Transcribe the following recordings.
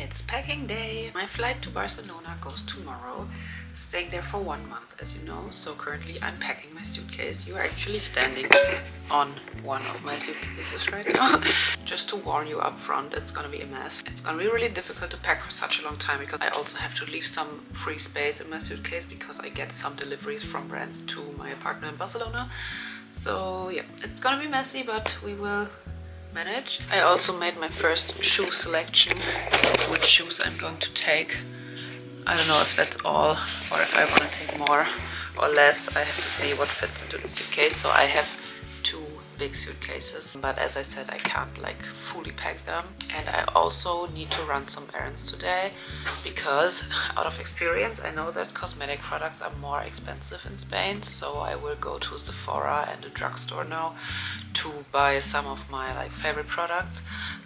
It's packing day. My flight to Barcelona goes tomorrow. Staying there for 1 month, as you know. So currently I'm packing my suitcase. You are actually standing on one of my suitcases right now. Just to warn you up front, it's gonna be a mess. It's gonna be really difficult to pack for such a long time because I also have to leave some free space in my suitcase because I get some deliveries from brands to my apartment in Barcelona. So yeah, it's gonna be messy, but we will manage. I also made my first shoe selection, which shoes I'm going to take. I don't know if that's all or if I want to take more or less. I have to see what fits into the suitcase. So I have 2 big suitcases, but as I said, I can't like fully pack them. And I also need to run some errands today because out of experience I know that cosmetic products are more expensive in Spain. So I will go to Sephora and a drugstore now to buy some of my like favorite products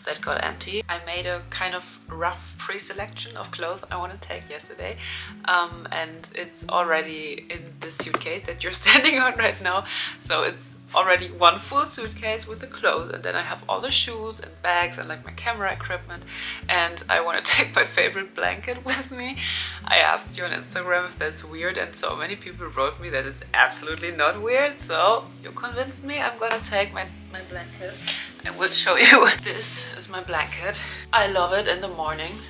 that got empty. I made a kind of rough pre-selection of clothes I want to take yesterday, and it's already in the suitcase that you're standing on right now. So it's already 1 full suitcase with the clothes, and then I have all the shoes and bags and like my camera equipment, and I want to take my favorite blanket with me. I asked you on Instagram if that's weird, and so many people wrote me that it's absolutely not weird, so you convinced me. I'm gonna take my blanket. I will show you. This is my blanket. I love it in the morning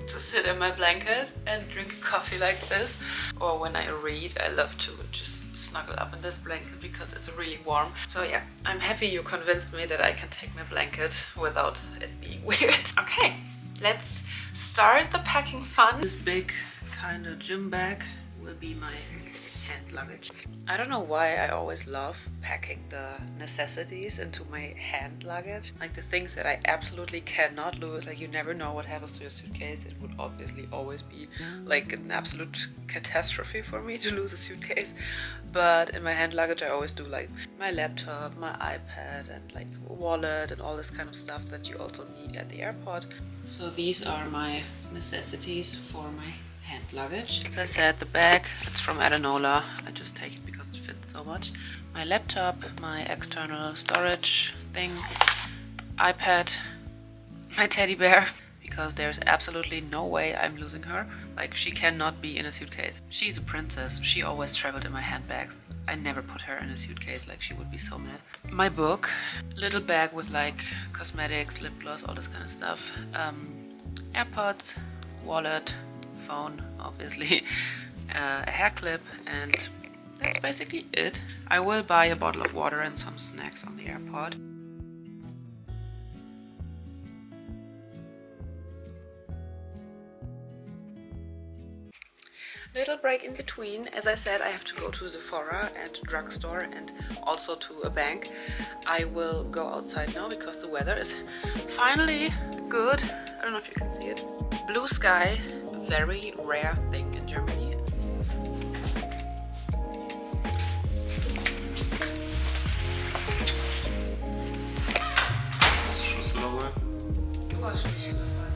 to sit in my blanket and drink a coffee like this, or when I read I love to just snuggle up in this blanket because it's really warm. So yeah, I'm happy you convinced me that I can take my blanket without it being weird. Okay, let's start the packing fun. This big kind of gym bag will be my hand luggage. I don't know why I always love packing the necessities into my hand luggage, like the things that I absolutely cannot lose. Like you never know what happens to your suitcase. It would obviously always be like an absolute catastrophe for me to lose a suitcase, but in my hand luggage I always do like my laptop, my iPad, and like wallet and all this kind of stuff that you also need at the airport. So these are my necessities for my hand luggage. As I said, the bag, it's from Errands. I just take it because it fits so much. My laptop, my external storage thing, iPad, my teddy bear, because there's absolutely no way I'm losing her. Like, she cannot be in a suitcase. She's a princess. She always traveled in my handbags. I never put her in a suitcase, like she would be so mad. My book, little bag with like cosmetics, lip gloss, all this kind of stuff. AirPods, wallet, phone, obviously, a hair clip, and that's basically it. I will buy a bottle of water and some snacks on the airport. Little break in between. As I said, I have to go to Sephora and drugstore and also to a bank. I will go outside now because the weather is finally good. I don't know if you can see it. Blue sky, a very rare thing in Germany. Schlüssel Du hast Schlüssel dabei.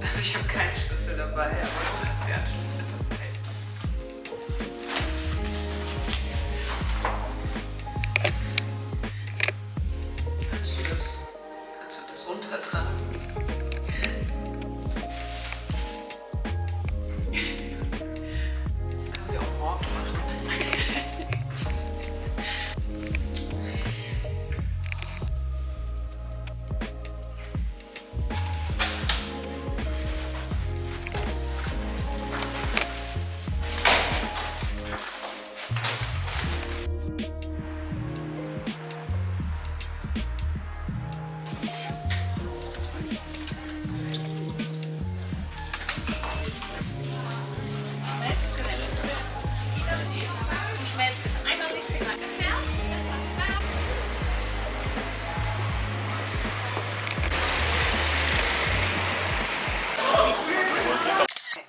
Also ich habe keinen Schlüssel dabei, aber du hast ja einen Schlüssel dabei. Kannst du das runtertragen? Können wir auch morgen machen.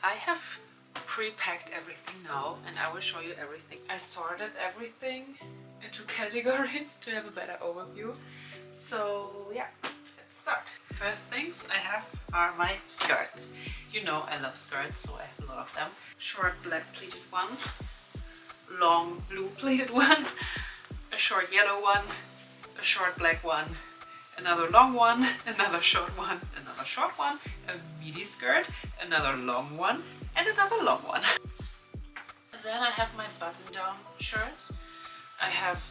I have pre-packed everything now and I will show you everything. I sorted everything into categories to have a better overview. So yeah, let's let's start. First things I have are my skirts. You know I love skirts, so I have a lot of them. Short black pleated one, long blue pleated one, a short yellow one, a short black one, another long one, another short one, another short one, a midi skirt, another long one, and another long one. Then I have my button-down shirts. I have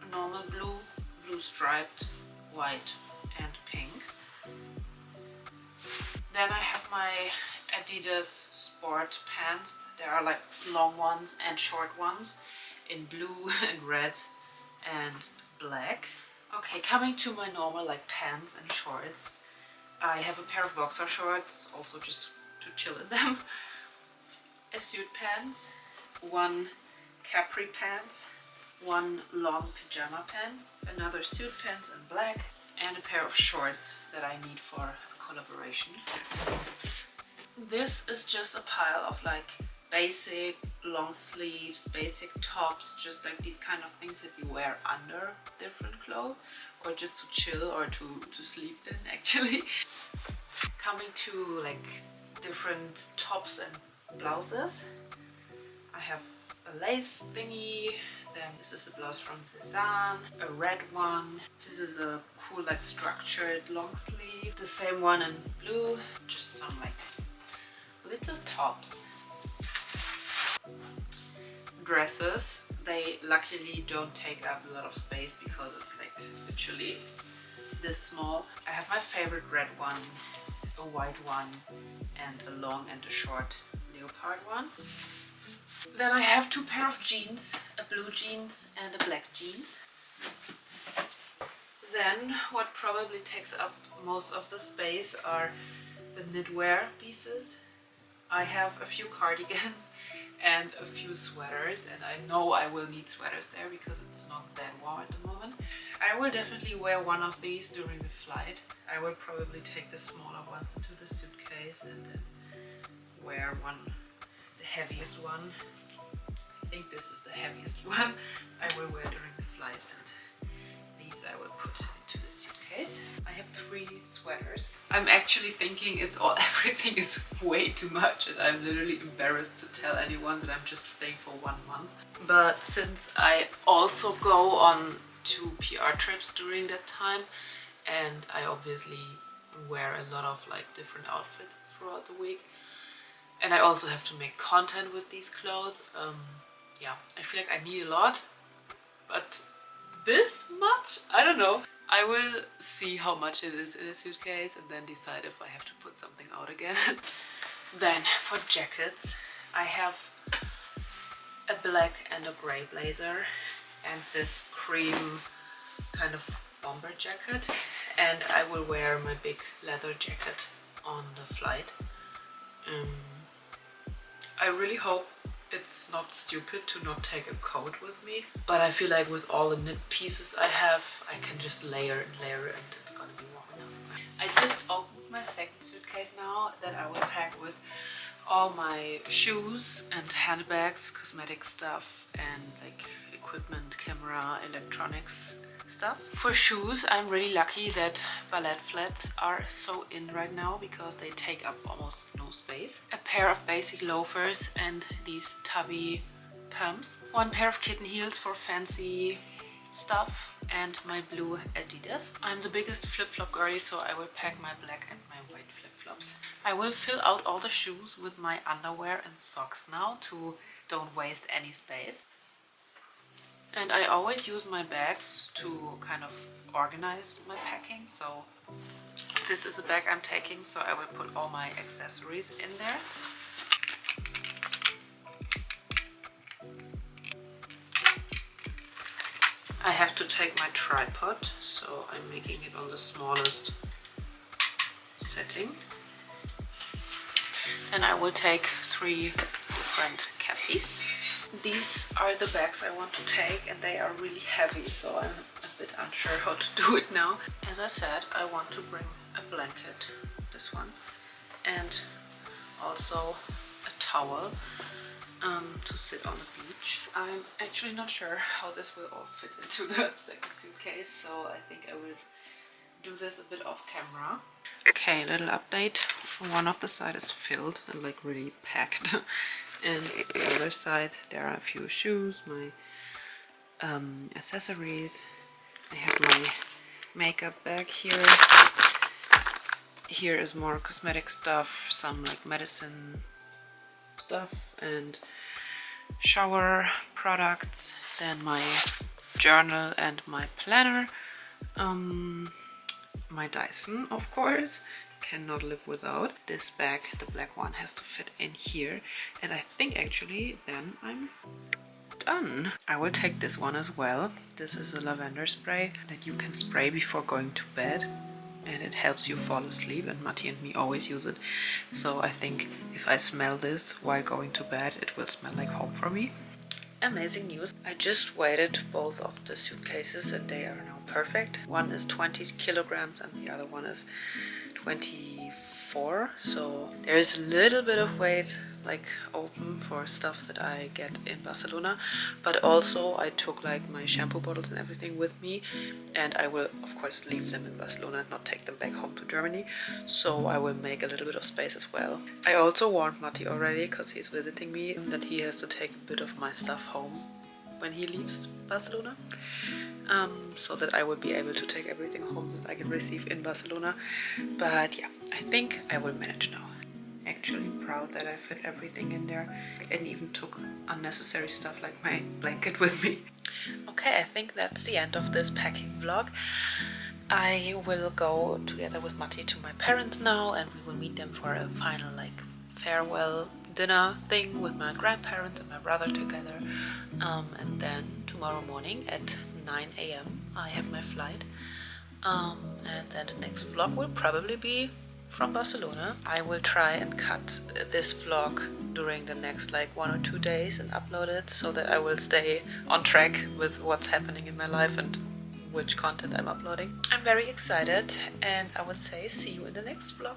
a normal blue, blue striped, white and pink. Then I have my Adidas sport pants. There are like long ones and short ones in blue and red and black. Okay, coming to my normal like pants and shorts. I have a pair of boxer shorts, also just to chill in them. A suit pants, one capri pants, one long pajama pants, another suit pants in black, and a pair of shorts that I need for a collaboration. This is just a pile of like basic long sleeves, basic tops, just like these kind of things that you wear under different clothes or just to chill or to sleep in actually. Coming to like different tops and blouses. I have a lace thingy, then this is a blouse from Cezanne, a red one. This is a cool like structured long sleeve. The same one in blue, just some like little tops. Dresses, they luckily don't take up a lot of space because it's like literally this small. I have my favorite red one, a white one, and a long and a short leopard one. Then I have two pair of jeans, a blue jeans and a black jeans. Then what probably takes up most of the space are the knitwear pieces. I have a few cardigans and a few sweaters, and I know I will need sweaters there because it's not that warm at the moment. I will definitely wear one of these during the flight. I will probably take the smaller ones into the suitcase and then wear one, the heaviest one. I think this is the heaviest one I will wear during the flight, and these I will put into the suitcase. I have 3 sweaters. I'm actually thinking everything is way too much, and I'm literally embarrassed to tell anyone that I'm just staying for 1 month. But since I also go on 2 PR trips during that time, and I obviously wear a lot of like different outfits throughout the week, and I also have to make content with these clothes, yeah, I feel like I need a lot, but this much? I don't know. I will see how much it is in a suitcase and then decide if I have to put something out again. Then for jackets, I have a black and a grey blazer and this cream kind of bomber jacket, and I will wear my big leather jacket on the flight. I really hope it's not stupid to not take a coat with me, but I feel like with all the knit pieces I have, I can just layer and layer and it's gonna be warm enough. I just opened my second suitcase now that I will pack with all my shoes and handbags, cosmetic stuff and like equipment, camera, electronics stuff. For shoes, I'm really lucky that ballet flats are so in right now because they take up almost no space. A pair of basic loafers and these tubby pumps. 1 pair of kitten heels for fancy stuff and my blue Adidas. I'm the biggest flip-flop girly, so I will pack my black and my white flip-flops. I will fill out all the shoes with my underwear and socks now to don't waste any space. And I always use my bags to kind of organize my packing, so this is the bag I'm taking, so I will put all my accessories in there. I have to take my tripod, so I'm making it on the smallest setting. Then I will take 3 different cappies. These are the bags I want to take, and they are really heavy, so I'm a bit unsure how to do it now. As I said, I want to bring a blanket, this one, and also a towel to sit on the beach. I'm actually not sure how this will all fit into the second suitcase, so I think I will do this a bit off camera. Okay, little update. One of the side is filled and like really packed. And the other side, there are a few shoes, my accessories. I have my makeup bag here. Here is more cosmetic stuff, some like medicine stuff and shower products. Then my journal and my planner. My Dyson, of course, cannot live without. This bag, the black one, has to fit in here, and I think actually then I'm done. I will take this one as well. This is a lavender spray that you can spray before going to bed, and it helps you fall asleep, and Matti and me always use it. So I think if I smell this while going to bed, it will smell like home for me. Amazing news. I just weighed both of the suitcases and they are now perfect. One is 20 kilograms and the other one is 24. So there is a little bit of weight like open for stuff that I get in Barcelona, but also I took like my shampoo bottles and everything with me, and I will of course leave them in Barcelona and not take them back home to Germany, so I will make a little bit of space as well. I also warned Matti already, because he's visiting me, that he has to take a bit of my stuff home when he leaves Barcelona, so that I will be able to take everything home that I can receive in Barcelona. But yeah, I think I will manage now. Actually proud that I fit everything in there and even took unnecessary stuff like my blanket with me. Okay, I think that's the end of this packing vlog. I will go together with Matti to my parents now, and we will meet them for a final like farewell dinner thing with my grandparents and my brother together, and then tomorrow morning at 9 AM I have my flight, and then the next vlog will probably be from Barcelona. I will try and cut this vlog during the next like 1 or 2 days and upload it, so that I will stay on track with what's happening in my life and which content I'm uploading. I'm very excited, and I would say see you in the next vlog.